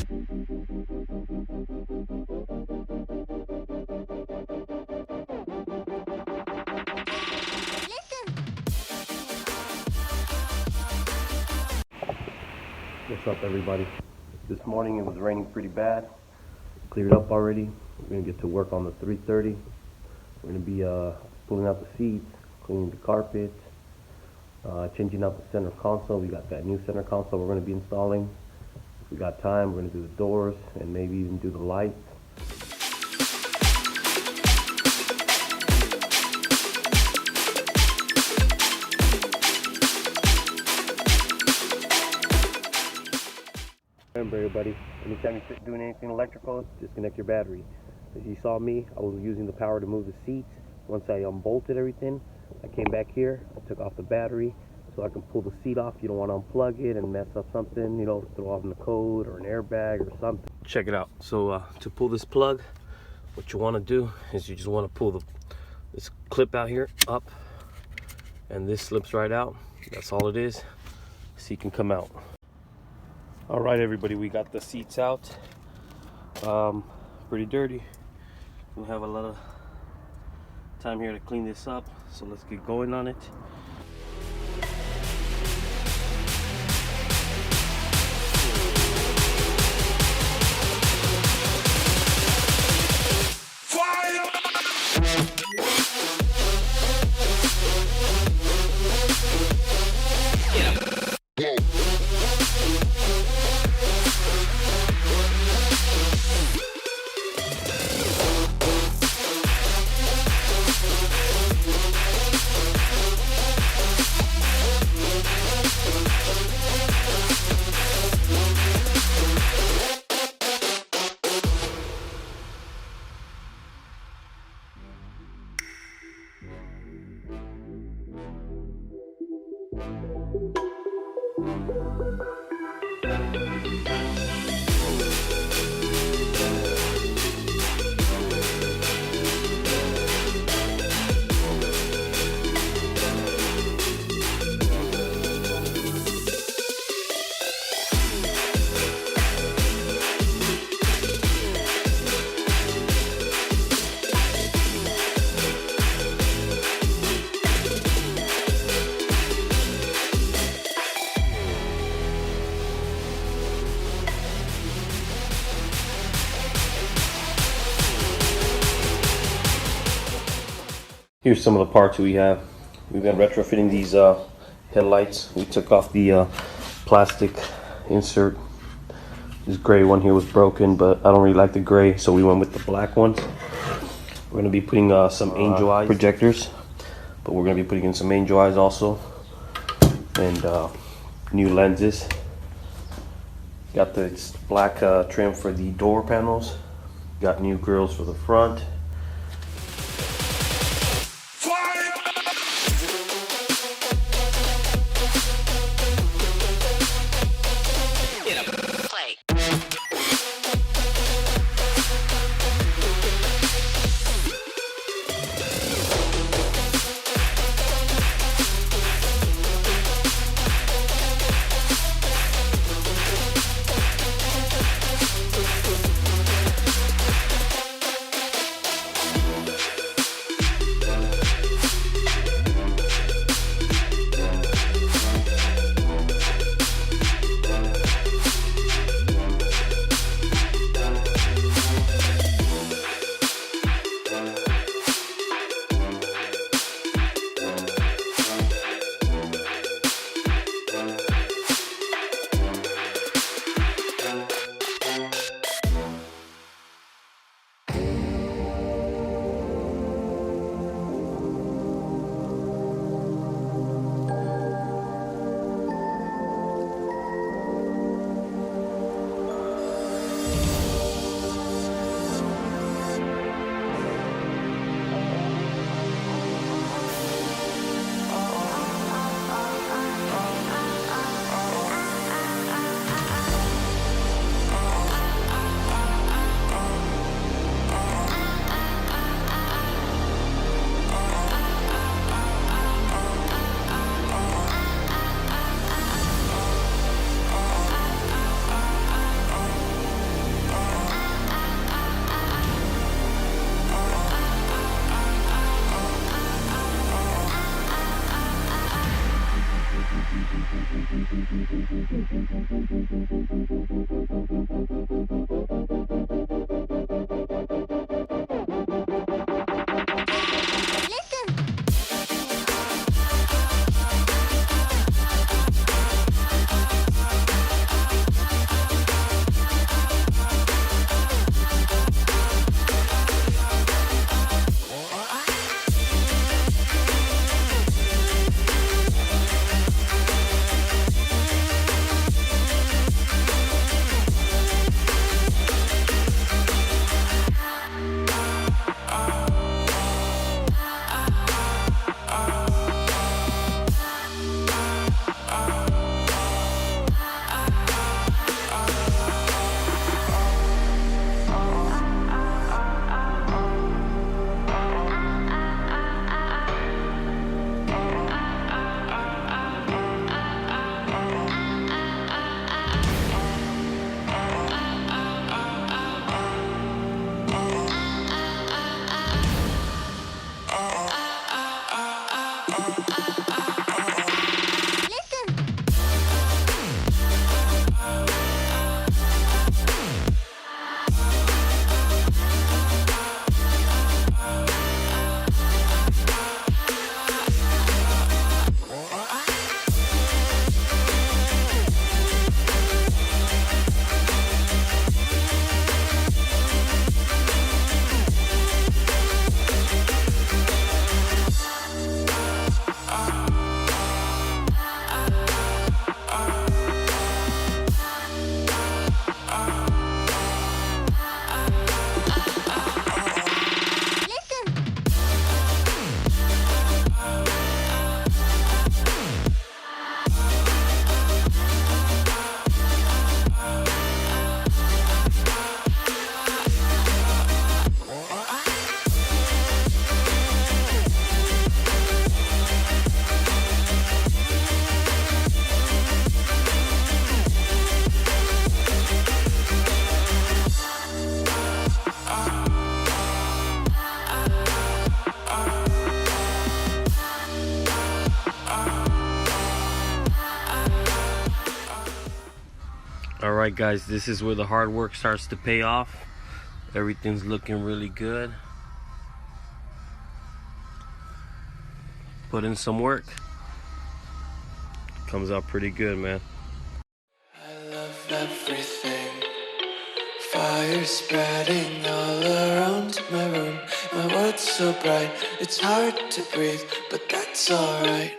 What's up, everybody? This morning it was raining pretty bad. Cleared up already. We're gonna get to work on the 330. We're gonna be pulling out the seats, cleaning the carpet, changing out the center console. We got that new center console we're gonna be installing. If we got time, we're gonna do the doors and maybe even do the lights. Remember, everybody, anytime you're doing anything electrical, disconnect your battery. As you saw me, I was using the power to move the seats. Once I unbolted everything, I came back here, I took off the battery so I can pull the seat off. You don't want to unplug it and mess up something, you know, throw off in the code or an airbag or something. Check it out. So to pull this plug, what you want to do is you just want to pull this clip out here up, and this slips right out. That's all it is. Seat can come out. All right, everybody, we got the seats out. Pretty dirty. We'll have a lot of time here to clean this up, so let's get going on it. Here's some of the parts we have. We've been retrofitting these headlights. We took off the plastic insert. This gray one here was broken, but I don't really like the gray, so we went with the black ones. We're going to be putting some Angel Eyes projectors, but we're going to be putting in some Angel Eyes also, and new lenses. Got the black trim for the door panels. Got new grills for the front. Alright guys, this is where the hard work starts to pay off. Everything's looking really good. Put in some work. Comes out pretty good, man. I love everything. Fire spreading all around my room. My world's so bright, it's hard to breathe, but that's alright.